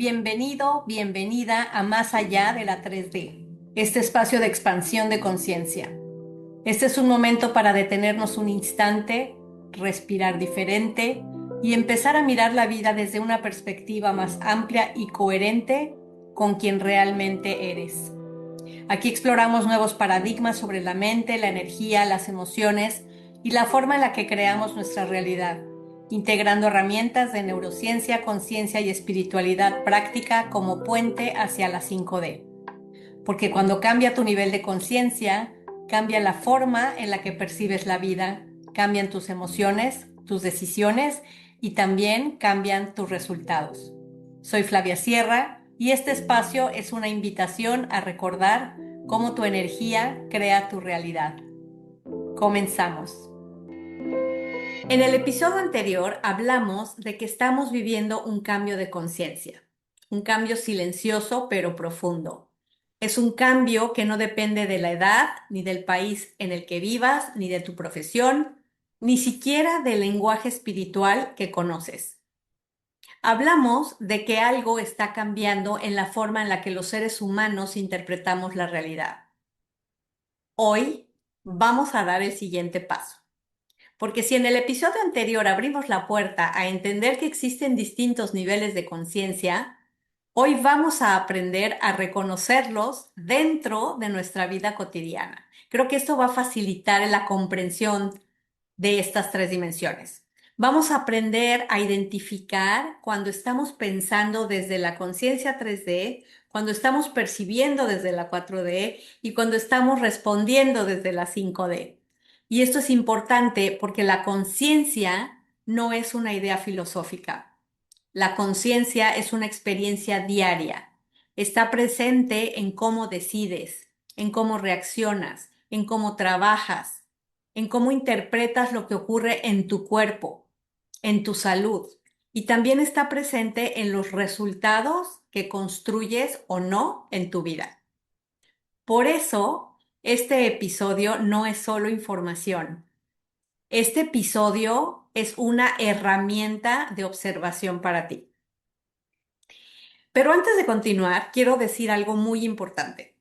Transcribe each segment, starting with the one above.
Bienvenido, bienvenida a Más allá de la 3D, este espacio de expansión de conciencia. Este es un momento para detenernos un instante, respirar diferente y empezar a mirar la vida desde una perspectiva más amplia y coherente con quien realmente eres. Aquí exploramos nuevos paradigmas sobre la mente, la energía, las emociones y la forma en la que creamos nuestra realidad, integrando herramientas de neurociencia, conciencia y espiritualidad práctica como puente hacia la 5D. Porque cuando cambia tu nivel de conciencia, cambia la forma en la que percibes la vida, cambian tus emociones, tus decisiones y también cambian tus resultados. Soy Flavia Sierra y este espacio es una invitación a recordar cómo tu energía crea tu realidad. Comenzamos. En el episodio anterior hablamos de que estamos viviendo un cambio de conciencia, un cambio silencioso pero profundo. Es un cambio que no depende de la edad, ni del país en el que vivas, ni de tu profesión, ni siquiera del lenguaje espiritual que conoces. Hablamos de que algo está cambiando en la forma en la que los seres humanos interpretamos la realidad. Hoy vamos a dar el siguiente paso. Porque si en el episodio anterior abrimos la puerta a entender que existen distintos niveles de conciencia, hoy vamos a aprender a reconocerlos dentro de nuestra vida cotidiana. Creo que esto va a facilitar la comprensión de estas tres dimensiones. Vamos a aprender a identificar cuando estamos pensando desde la conciencia 3D, cuando estamos percibiendo desde la 4D y cuando estamos respondiendo desde la 5D. Y esto es importante porque la conciencia no es una idea filosófica. La conciencia es una experiencia diaria. Está presente en cómo decides, en cómo reaccionas, en cómo trabajas, en cómo interpretas lo que ocurre en tu cuerpo, en tu salud. Y también está presente en los resultados que construyes o no en tu vida. Por eso, este episodio no es solo información. Este episodio es una herramienta de observación para ti. Pero antes de continuar, quiero decir algo muy importante.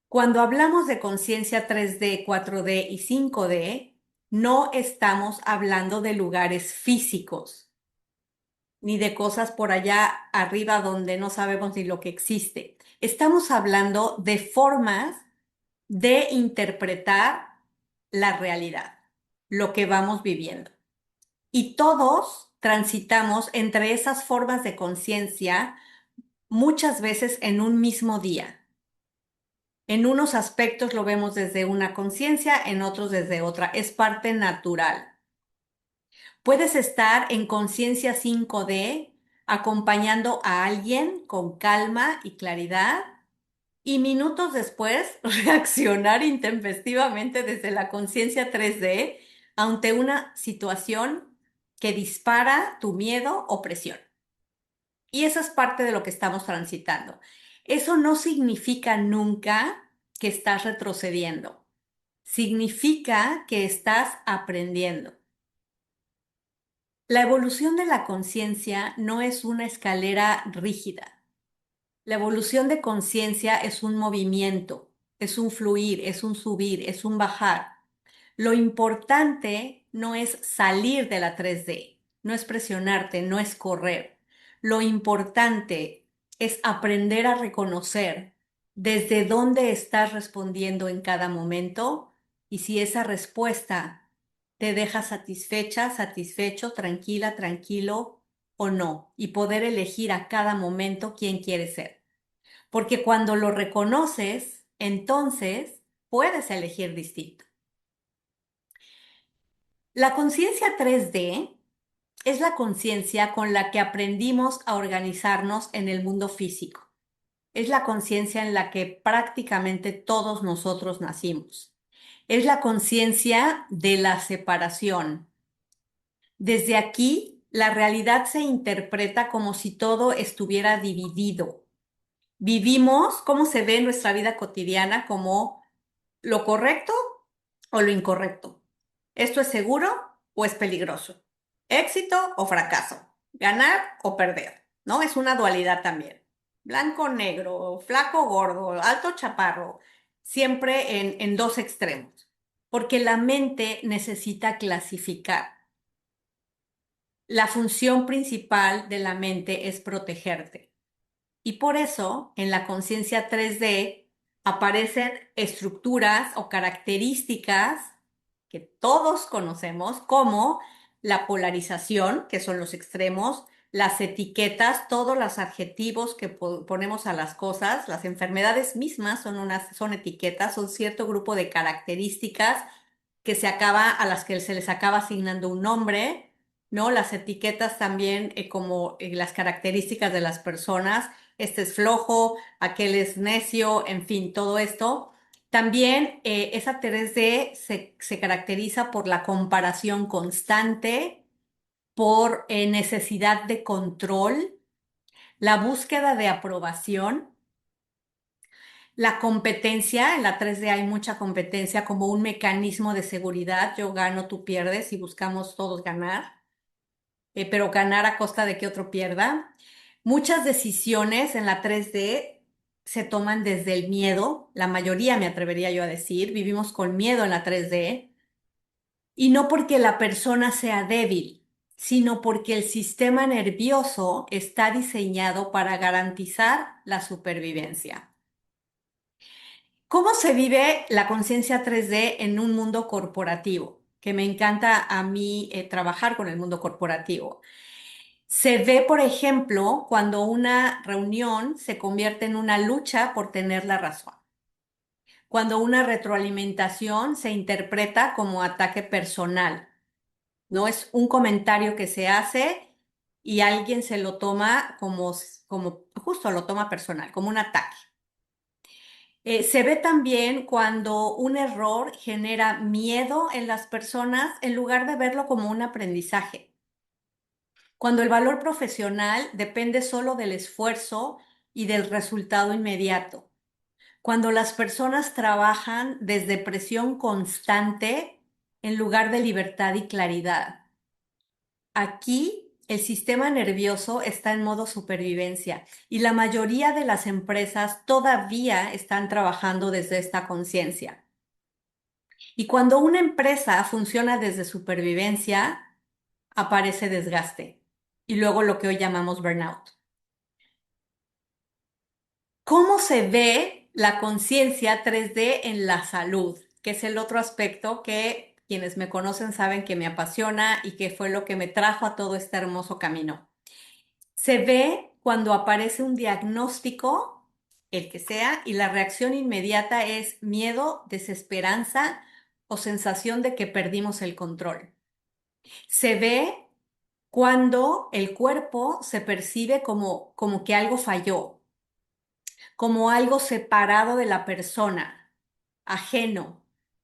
Cuando hablamos de conciencia 3D, 4D y 5D, no estamos hablando de lugares físicos, ni de cosas por allá arriba donde no sabemos ni lo que existe. Estamos hablando de formas de interpretar la realidad, lo que vamos viviendo. Y todos transitamos entre esas formas de conciencia muchas veces en un mismo día. En unos aspectos lo vemos desde una conciencia, en otros desde otra. Es parte natural. Puedes estar en conciencia 5D acompañando a alguien con calma y claridad y minutos después reaccionar intempestivamente desde la conciencia 3D ante una situación que dispara tu miedo o presión. Y eso es parte de lo que estamos transitando. Eso no significa nunca que estás retrocediendo. Significa que estás aprendiendo. La evolución de la conciencia no es una escalera rígida. La evolución de conciencia es un movimiento, es un fluir, es un subir, es un bajar. Lo importante no es salir de la 3D, no es presionarte, no es correr. Lo importante es aprender a reconocer desde dónde estás respondiendo en cada momento y si esa respuesta te deja satisfecha, satisfecho, tranquila, tranquilo o no, y poder elegir a cada momento quién quieres ser. Porque cuando lo reconoces, entonces puedes elegir distinto. La conciencia 3D es la conciencia con la que aprendimos a organizarnos en el mundo físico. Es la conciencia en la que prácticamente todos nosotros nacimos. Es la conciencia de la separación. Desde aquí, la realidad se interpreta como si todo estuviera dividido. Vivimos cómo se ve en nuestra vida cotidiana como lo correcto o lo incorrecto. ¿Esto es seguro o es peligroso? ¿Éxito o fracaso? ¿Ganar o perder? ¿no? Es una dualidad también. Blanco, negro, flaco, gordo, alto, chaparro, siempre en dos extremos, porque la mente necesita clasificar. La función principal de la mente es protegerte. Y por eso, en la conciencia 3D aparecen estructuras o características que todos conocemos, como la polarización, que son los extremos, las etiquetas, todos los adjetivos que ponemos a las cosas, las enfermedades mismas son etiquetas, son cierto grupo de características a las que se les acaba asignando un nombre, ¿no? Las etiquetas también, como las características de las personas. Este es flojo, aquel es necio, en fin, todo esto. También esa 3D se caracteriza por la comparación constante, por necesidad de control, la búsqueda de aprobación, la competencia. En la 3D hay mucha competencia como un mecanismo de seguridad. Yo gano, tú pierdes y buscamos todos ganar, pero ganar a costa de que otro pierda. Muchas decisiones en la 3D se toman desde el miedo, la mayoría me atrevería yo a decir, vivimos con miedo en la 3D, y no porque la persona sea débil, sino porque el sistema nervioso está diseñado para garantizar la supervivencia. ¿Cómo se vive la conciencia 3D en un mundo corporativo? Que me encanta a mí trabajar con el mundo corporativo. Se ve, por ejemplo, cuando una reunión se convierte en una lucha por tener la razón, cuando una retroalimentación se interpreta como ataque personal, ¿no? Es un comentario que se hace y alguien se lo toma como justo lo toma personal, como un ataque. Se ve también cuando un error genera miedo en las personas en lugar de verlo como un aprendizaje. Cuando el valor profesional depende solo del esfuerzo y del resultado inmediato. Cuando las personas trabajan desde presión constante en lugar de libertad y claridad. Aquí el sistema nervioso está en modo supervivencia y la mayoría de las empresas todavía están trabajando desde esta conciencia. Y cuando una empresa funciona desde supervivencia, aparece desgaste y luego lo que hoy llamamos burnout. ¿Cómo se ve la conciencia 3D en la salud? Que es el otro aspecto que quienes me conocen saben que me apasiona y que fue lo que me trajo a todo este hermoso camino. Se ve cuando aparece un diagnóstico, el que sea, y la reacción inmediata es miedo, desesperanza o sensación de que perdimos el control. Se ve cuando el cuerpo se percibe como que algo falló, como algo separado de la persona, ajeno,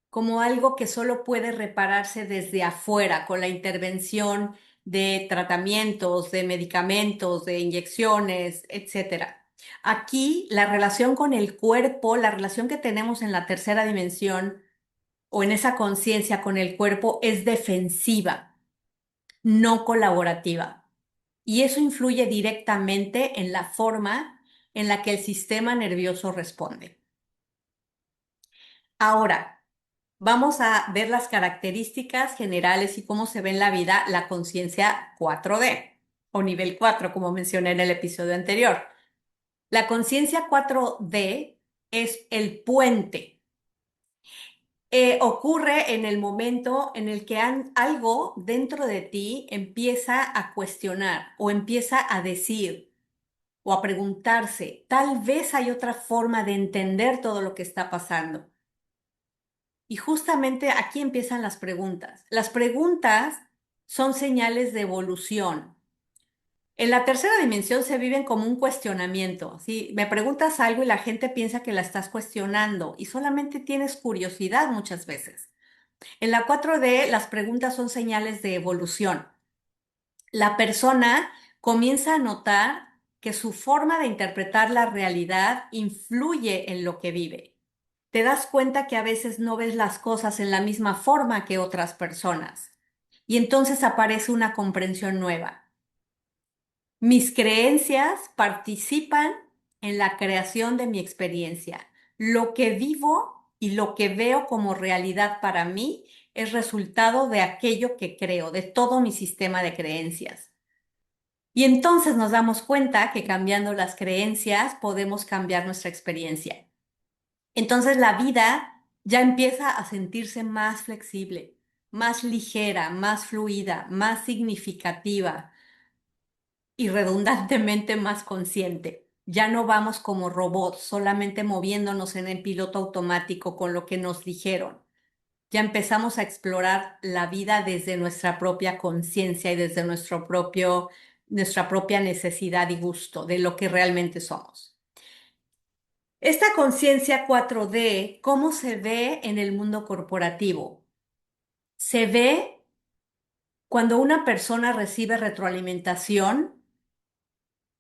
como algo que solo puede repararse desde afuera, con la intervención de tratamientos, de medicamentos, de inyecciones, etcétera. Aquí la relación con el cuerpo, la relación que tenemos en la tercera dimensión o en esa conciencia con el cuerpo es defensiva, no colaborativa. Y eso influye directamente en la forma en la que el sistema nervioso responde. Ahora, vamos a ver las características generales y cómo se ve en la vida la conciencia 4D o nivel 4, como mencioné en el episodio anterior. La conciencia 4D es el puente. Ocurre en el momento en el que algo dentro de ti empieza a cuestionar o empieza a decir o a preguntarse, tal vez hay otra forma de entender todo lo que está pasando. Y justamente aquí empiezan las preguntas. Las preguntas son señales de evolución. En la tercera dimensión se viven como un cuestionamiento. ¿Sí? Me preguntas algo y la gente piensa que la estás cuestionando y solamente tienes curiosidad muchas veces. En la 4D las preguntas son señales de evolución. La persona comienza a notar que su forma de interpretar la realidad influye en lo que vive. Te das cuenta que a veces no ves las cosas en la misma forma que otras personas. Y entonces aparece una comprensión nueva. Mis creencias participan en la creación de mi experiencia. Lo que vivo y lo que veo como realidad para mí es resultado de aquello que creo, de todo mi sistema de creencias. Y entonces nos damos cuenta que cambiando las creencias podemos cambiar nuestra experiencia. Entonces la vida ya empieza a sentirse más flexible, más ligera, más fluida, más significativa y redundantemente más consciente. Ya no vamos como robots, solamente moviéndonos en el piloto automático con lo que nos dijeron. Ya empezamos a explorar la vida desde nuestra propia conciencia y desde nuestra propia necesidad y gusto de lo que realmente somos. Esta conciencia 4D, ¿cómo se ve en el mundo corporativo? Se ve cuando una persona recibe retroalimentación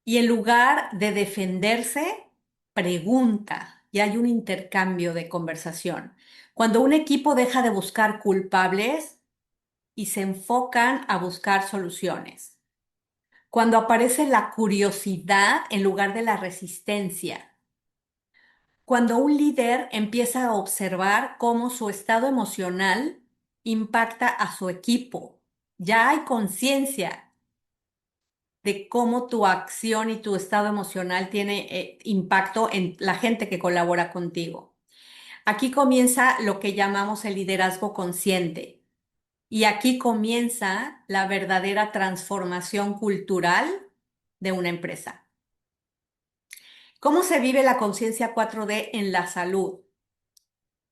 y en lugar de defenderse, pregunta y hay un intercambio de conversación. Cuando un equipo deja de buscar culpables y se enfocan a buscar soluciones. Cuando aparece la curiosidad en lugar de la resistencia. Cuando un líder empieza a observar cómo su estado emocional impacta a su equipo. Ya hay conciencia de cómo tu acción y tu estado emocional tiene impacto en la gente que colabora contigo. Aquí comienza lo que llamamos el liderazgo consciente. Y aquí comienza la verdadera transformación cultural de una empresa. ¿Cómo se vive la conciencia 4D en la salud?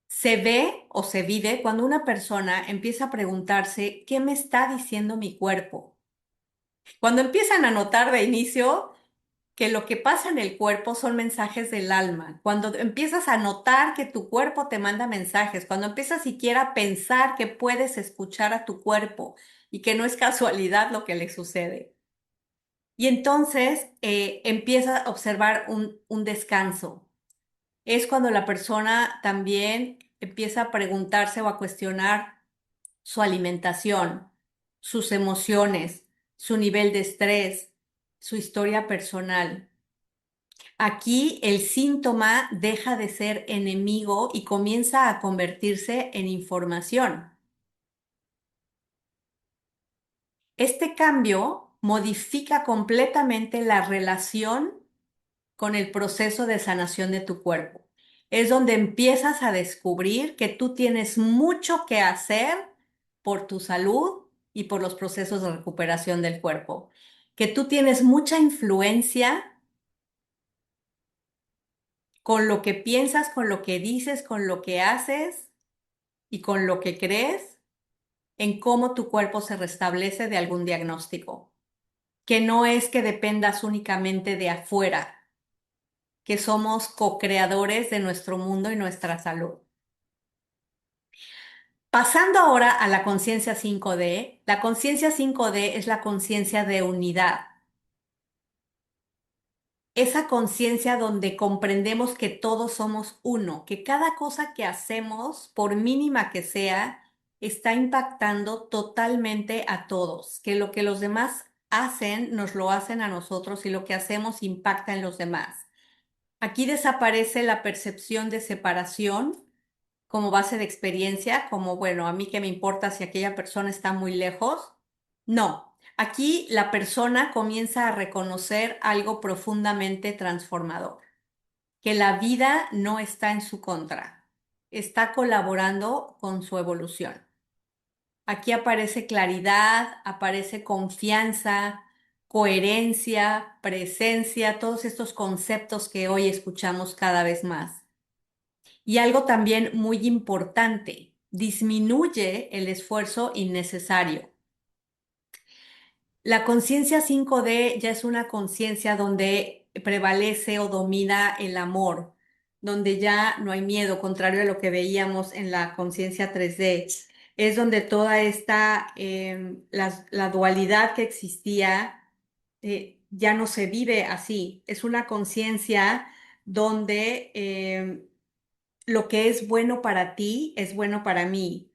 Se ve o se vive cuando una persona empieza a preguntarse, ¿qué me está diciendo mi cuerpo? Cuando empiezan a notar de inicio que lo que pasa en el cuerpo son mensajes del alma, cuando empiezas a notar que tu cuerpo te manda mensajes, cuando empiezas siquiera a pensar que puedes escuchar a tu cuerpo y que no es casualidad lo que le sucede. Y entonces empieza a observar un descanso. Es cuando la persona también empieza a preguntarse o a cuestionar su alimentación, sus emociones, su nivel de estrés, su historia personal. Aquí el síntoma deja de ser enemigo y comienza a convertirse en información. Este cambio modifica completamente la relación con el proceso de sanación de tu cuerpo. Es donde empiezas a descubrir que tú tienes mucho que hacer por tu salud y por los procesos de recuperación del cuerpo. Que tú tienes mucha influencia con lo que piensas, con lo que dices, con lo que haces y con lo que crees en cómo tu cuerpo se restablece de algún diagnóstico. Que no es que dependas únicamente de afuera, que somos co-creadores de nuestro mundo y nuestra salud. Pasando ahora a la conciencia 5D, la conciencia 5D es la conciencia de unidad. Esa conciencia donde comprendemos que todos somos uno, que cada cosa que hacemos, por mínima que sea, está impactando totalmente a todos, que lo que los demás hacen, nos lo hacen a nosotros y lo que hacemos impacta en los demás. Aquí desaparece la percepción de separación como base de experiencia, como, bueno, a mí qué me importa si aquella persona está muy lejos. No, aquí la persona comienza a reconocer algo profundamente transformador, que la vida no está en su contra, está colaborando con su evolución. Aquí aparece claridad, aparece confianza, coherencia, presencia, todos estos conceptos que hoy escuchamos cada vez más. Y algo también muy importante, disminuye el esfuerzo innecesario. La conciencia 5D ya es una conciencia donde prevalece o domina el amor, donde ya no hay miedo, contrario a lo que veíamos en la conciencia 3D. Es donde toda esta, la dualidad que existía, ya no se vive así. Es una conciencia donde lo que es bueno para ti es bueno para mí.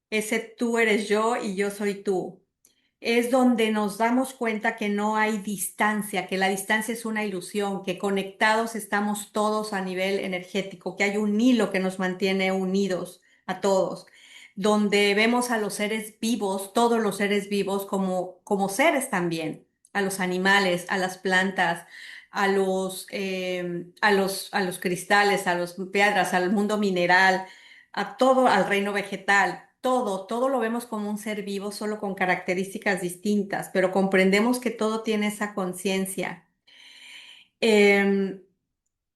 Ese tú eres yo y yo soy tú. Es donde nos damos cuenta que no hay distancia, que la distancia es una ilusión, que conectados estamos todos a nivel energético, que hay un hilo que nos mantiene unidos a todos, donde vemos a los seres vivos, todos los seres vivos como seres también, a los animales, a las plantas, a los cristales, a las piedras, al mundo mineral, a todo, al reino vegetal. Todo lo vemos como un ser vivo, solo con características distintas, pero comprendemos que todo tiene esa conciencia. Em,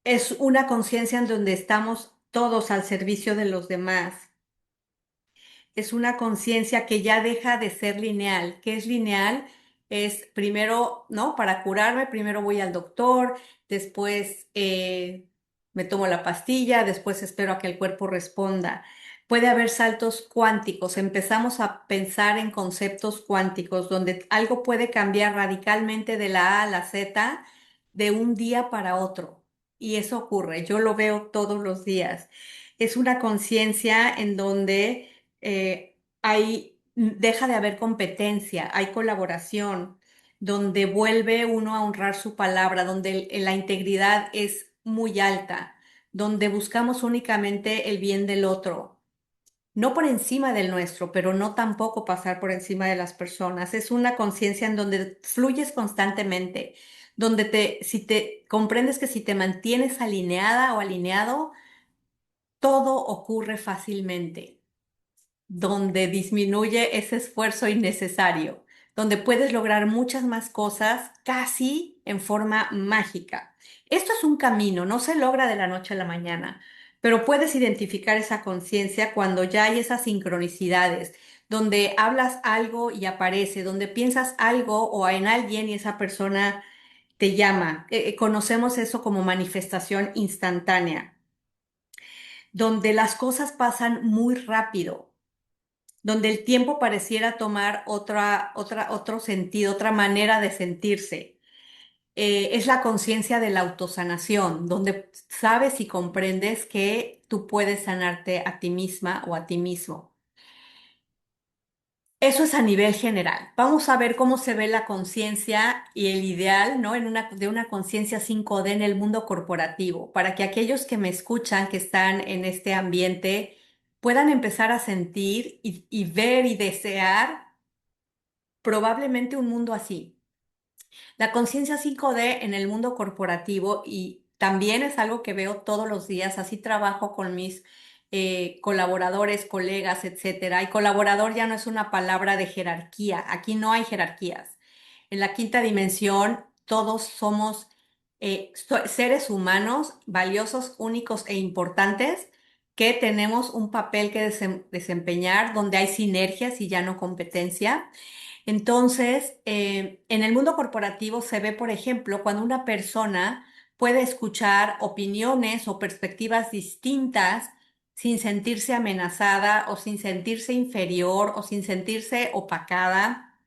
es una conciencia en donde estamos todos al servicio de los demás. Es una conciencia que ya deja de ser lineal. ¿Qué es lineal? Es primero, ¿no? Para curarme, primero voy al doctor, después me tomo la pastilla, después espero a que el cuerpo responda. Puede haber saltos cuánticos. Empezamos a pensar en conceptos cuánticos, donde algo puede cambiar radicalmente de la A a la Z de un día para otro. Y eso ocurre. Yo lo veo todos los días. Es una conciencia en donde deja de haber competencia, hay colaboración, donde vuelve uno a honrar su palabra, donde la integridad es muy alta, donde buscamos únicamente el bien del otro, no por encima del nuestro, pero no tampoco pasar por encima de las personas. Es una conciencia en donde fluyes constantemente, donde si te comprendes que si te mantienes alineada o alineado, todo ocurre fácilmente, donde disminuye ese esfuerzo innecesario, donde puedes lograr muchas más cosas casi en forma mágica. Esto es un camino, no se logra de la noche a la mañana, pero puedes identificar esa conciencia cuando ya hay esas sincronicidades, donde hablas algo y aparece, donde piensas algo o en alguien y esa persona te llama. Conocemos eso como manifestación instantánea, donde las cosas pasan muy rápido, donde el tiempo pareciera tomar otro sentido, otra manera de sentirse. Es la conciencia de la autosanación, donde sabes y comprendes que tú puedes sanarte a ti misma o a ti mismo. Eso es a nivel general. Vamos a ver cómo se ve la conciencia y el ideal, ¿no? De una conciencia 5D en el mundo corporativo, para que aquellos que me escuchan, que están en este ambiente, puedan empezar a sentir y ver y desear probablemente un mundo así. La conciencia 5D en el mundo corporativo y también es algo que veo todos los días, así trabajo con mis colaboradores, colegas, etcétera. Y colaborador ya no es una palabra de jerarquía, aquí no hay jerarquías. En la quinta dimensión todos somos seres humanos valiosos, únicos e importantes que tenemos un papel que desempeñar donde hay sinergias y ya no competencia. Entonces, en el mundo corporativo se ve, por ejemplo, cuando una persona puede escuchar opiniones o perspectivas distintas sin sentirse amenazada o sin sentirse inferior o sin sentirse opacada,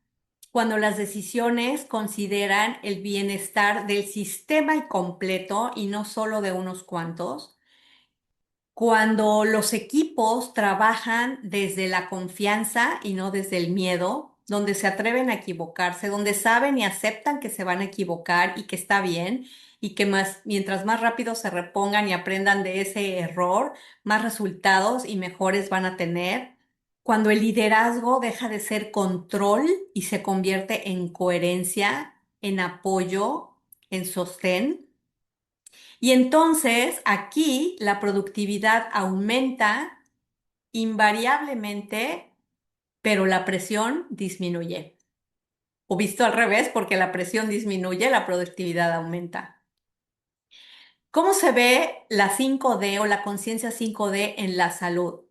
cuando las decisiones consideran el bienestar del sistema y completo y no solo de unos cuantos, cuando los equipos trabajan desde la confianza y no desde el miedo, donde se atreven a equivocarse, donde saben y aceptan que se van a equivocar y que está bien, y que mientras más rápido se repongan y aprendan de ese error, más resultados y mejores van a tener. Cuando el liderazgo deja de ser control y se convierte en coherencia, en apoyo, en sostén. Y entonces aquí la productividad aumenta invariablemente, pero la presión disminuye. O visto al revés, porque la presión disminuye, la productividad aumenta. ¿Cómo se ve la 5D o la conciencia 5D en la salud?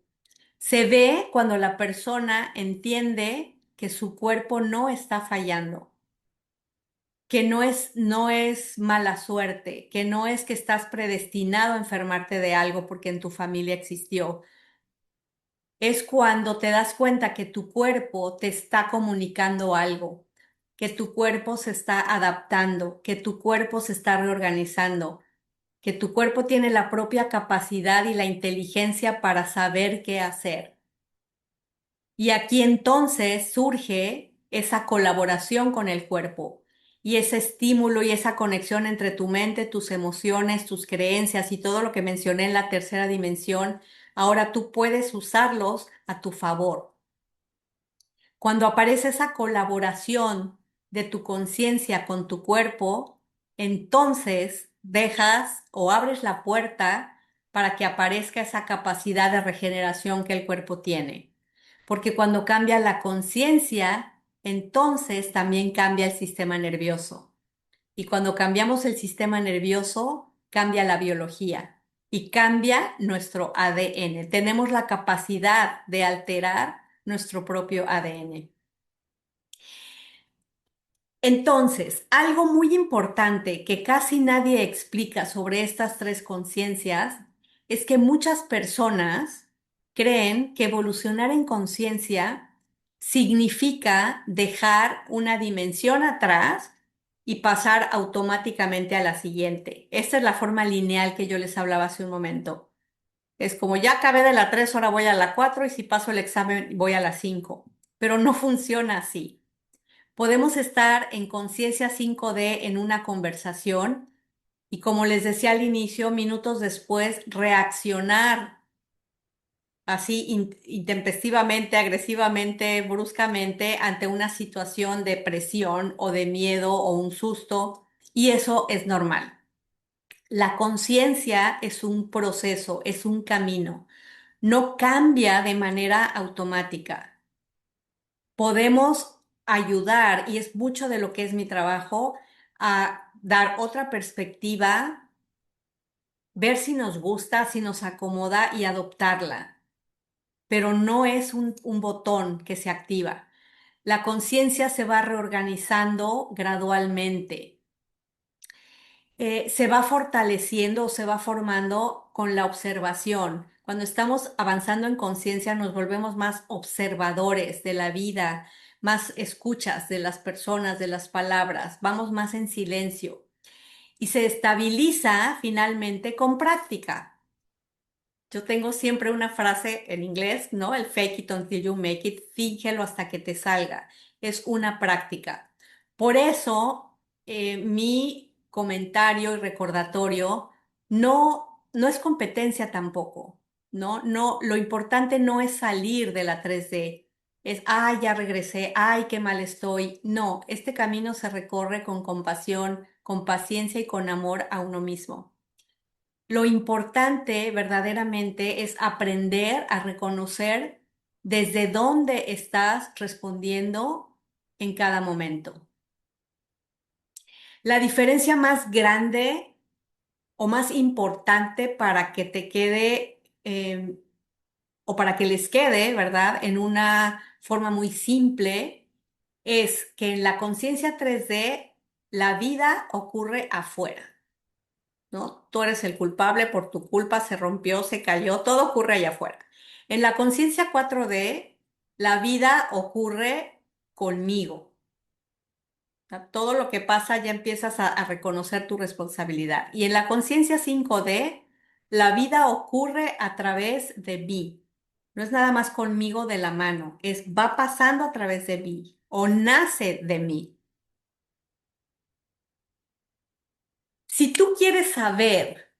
Se ve cuando la persona entiende que su cuerpo no está fallando, que no es mala suerte, que no es que estás predestinado a enfermarte de algo porque en tu familia existió. Es cuando te das cuenta que tu cuerpo te está comunicando algo, que tu cuerpo se está adaptando, que tu cuerpo se está reorganizando, que tu cuerpo tiene la propia capacidad y la inteligencia para saber qué hacer. Y aquí entonces surge esa colaboración con el cuerpo y ese estímulo y esa conexión entre tu mente, tus emociones, tus creencias y todo lo que mencioné en la tercera dimensión, ahora tú puedes usarlos a tu favor. Cuando aparece esa colaboración de tu conciencia con tu cuerpo, entonces dejas o abres la puerta para que aparezca esa capacidad de regeneración que el cuerpo tiene. Porque cuando cambia la conciencia, entonces también cambia el sistema nervioso. Y cuando cambiamos el sistema nervioso, cambia la biología y cambia nuestro ADN. Tenemos la capacidad de alterar nuestro propio ADN. Entonces, algo muy importante que casi nadie explica sobre estas tres conciencias es que muchas personas creen que evolucionar en conciencia significa dejar una dimensión atrás y pasar automáticamente a la siguiente. Esta es la forma lineal que yo les hablaba hace un momento. Es como ya acabé de la 3, ahora voy a la 4 y si paso el examen voy a la 5. Pero no funciona así. Podemos estar en conciencia 5D en una conversación y, como les decía al inicio, minutos después reaccionar así intempestivamente, agresivamente, bruscamente ante una situación de presión o de miedo o un susto, y eso es normal. La conciencia es un proceso, es un camino, no cambia de manera automática. Podemos ayudar, y es mucho de lo que es mi trabajo, a dar otra perspectiva, ver si nos gusta, si nos acomoda y adoptarla. Pero no es un botón que se activa. La conciencia se va reorganizando gradualmente. Se va fortaleciendo o se va formando con la observación. Cuando estamos avanzando en conciencia nos volvemos más observadores de la vida, más escuchas de las personas, de las palabras, vamos más en silencio y se estabiliza finalmente con práctica. Yo tengo siempre una frase en inglés, ¿no? El fake it until you make it, fíngelo hasta que te salga. Es una práctica. Por eso, mi comentario y recordatorio no es competencia tampoco, ¿no? No, lo importante no es salir de la 3D. Es, ay, ya regresé, ay, qué mal estoy. No, este camino se recorre con compasión, con paciencia y con amor a uno mismo. Lo importante verdaderamente es aprender a reconocer desde dónde estás respondiendo en cada momento. La diferencia más grande o más importante para que te quede o para que les quede, ¿verdad? En una forma muy simple, es que en la conciencia 3D la vida ocurre afuera. ¿No? Tú eres el culpable, por tu culpa se rompió, se cayó, todo ocurre allá afuera. En la conciencia 4D, la vida ocurre conmigo. O sea, todo lo que pasa ya empiezas a reconocer tu responsabilidad. Y en la conciencia 5D, la vida ocurre a través de mí. No es nada más conmigo de la mano, es va pasando a través de mí o nace de mí. Si tú quieres saber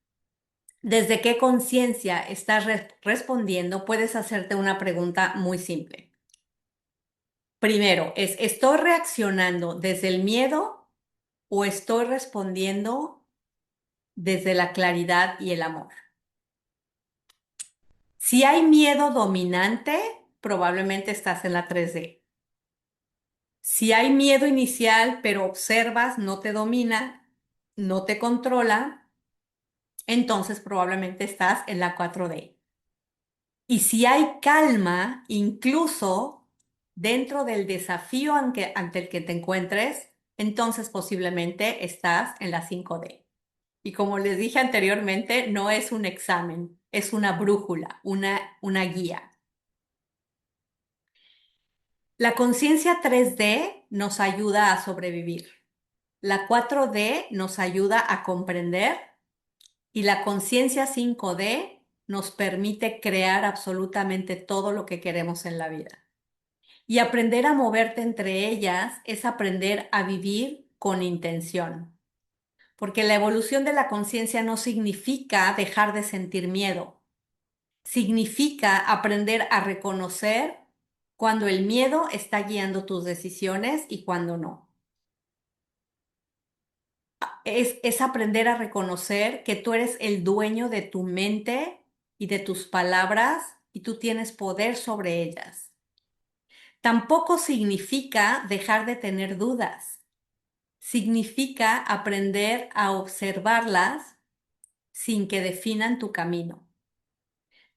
desde qué conciencia estás respondiendo, puedes hacerte una pregunta muy simple. Primero, ¿estoy reaccionando desde el miedo o estoy respondiendo desde la claridad y el amor? Si hay miedo dominante, probablemente estás en la 3D. Si hay miedo inicial, pero observas, no te domina, no te controla, entonces probablemente estás en la 4D. Y si hay calma, incluso dentro del desafío ante el que te encuentres, entonces posiblemente estás en la 5D. Y como les dije anteriormente, no es un examen, es una brújula, una guía. La conciencia 3D nos ayuda a sobrevivir. La 4D nos ayuda a comprender y la conciencia 5D nos permite crear absolutamente todo lo que queremos en la vida. Y aprender a moverte entre ellas es aprender a vivir con intención. Porque la evolución de la conciencia no significa dejar de sentir miedo. Significa aprender a reconocer cuando el miedo está guiando tus decisiones y cuando no. Es aprender a reconocer que tú eres el dueño de tu mente y de tus palabras y tú tienes poder sobre ellas. Tampoco significa dejar de tener dudas. Significa aprender a observarlas sin que definan tu camino.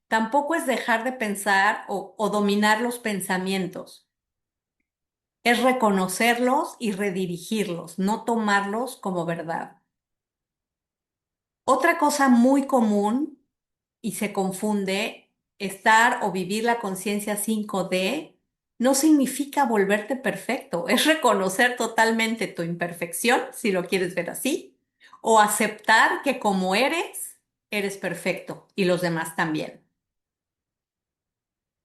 Tampoco es dejar de pensar o dominar los pensamientos. Es reconocerlos y redirigirlos, no tomarlos como verdad. Otra cosa muy común y se confunde, estar o vivir la conciencia 5D no significa volverte perfecto, es reconocer totalmente tu imperfección, si lo quieres ver así, o aceptar que como eres perfecto y los demás también.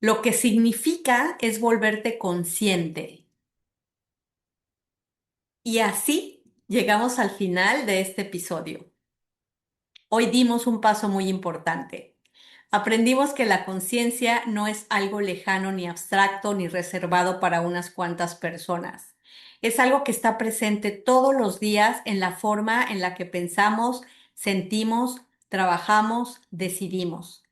Lo que significa es volverte consciente. Y así llegamos al final de este episodio. Hoy dimos un paso muy importante. Aprendimos que la conciencia no es algo lejano ni abstracto ni reservado para unas cuantas personas. Es algo que está presente todos los días en la forma en la que pensamos, sentimos, trabajamos, decidimos.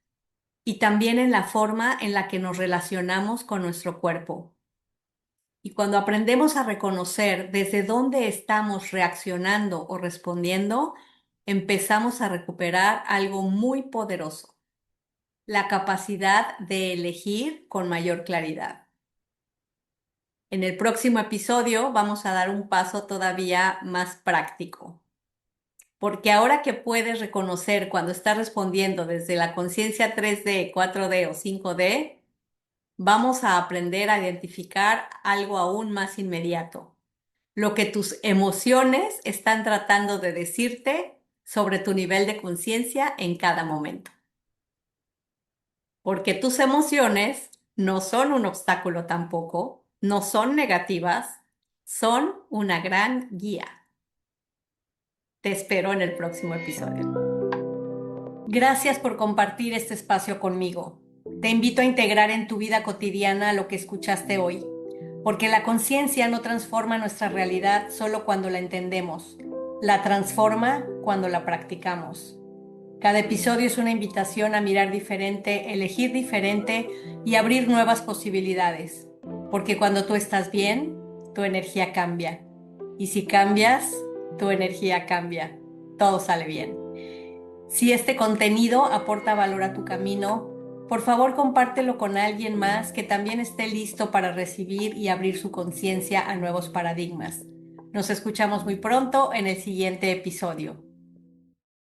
Y también en la forma en la que nos relacionamos con nuestro cuerpo. Y cuando aprendemos a reconocer desde dónde estamos reaccionando o respondiendo, empezamos a recuperar algo muy poderoso, la capacidad de elegir con mayor claridad. En el próximo episodio vamos a dar un paso todavía más práctico, porque ahora que puedes reconocer cuando estás respondiendo desde la conciencia 3D, 4D o 5D, vamos a aprender a identificar algo aún más inmediato, lo que tus emociones están tratando de decirte sobre tu nivel de conciencia en cada momento. Porque tus emociones no son un obstáculo tampoco, no son negativas, son una gran guía. Te espero en el próximo episodio. Gracias por compartir este espacio conmigo. Te invito a integrar en tu vida cotidiana lo que escuchaste hoy, porque la conciencia no transforma nuestra realidad solo cuando la entendemos, la transforma cuando la practicamos. Cada episodio es una invitación a mirar diferente, elegir diferente y abrir nuevas posibilidades, porque cuando tú estás bien, tu energía cambia. Y si cambias, tu energía cambia. Todo sale bien. Si este contenido aporta valor a tu camino, por favor compártelo con alguien más que también esté listo para recibir y abrir su conciencia a nuevos paradigmas. Nos escuchamos muy pronto en el siguiente episodio.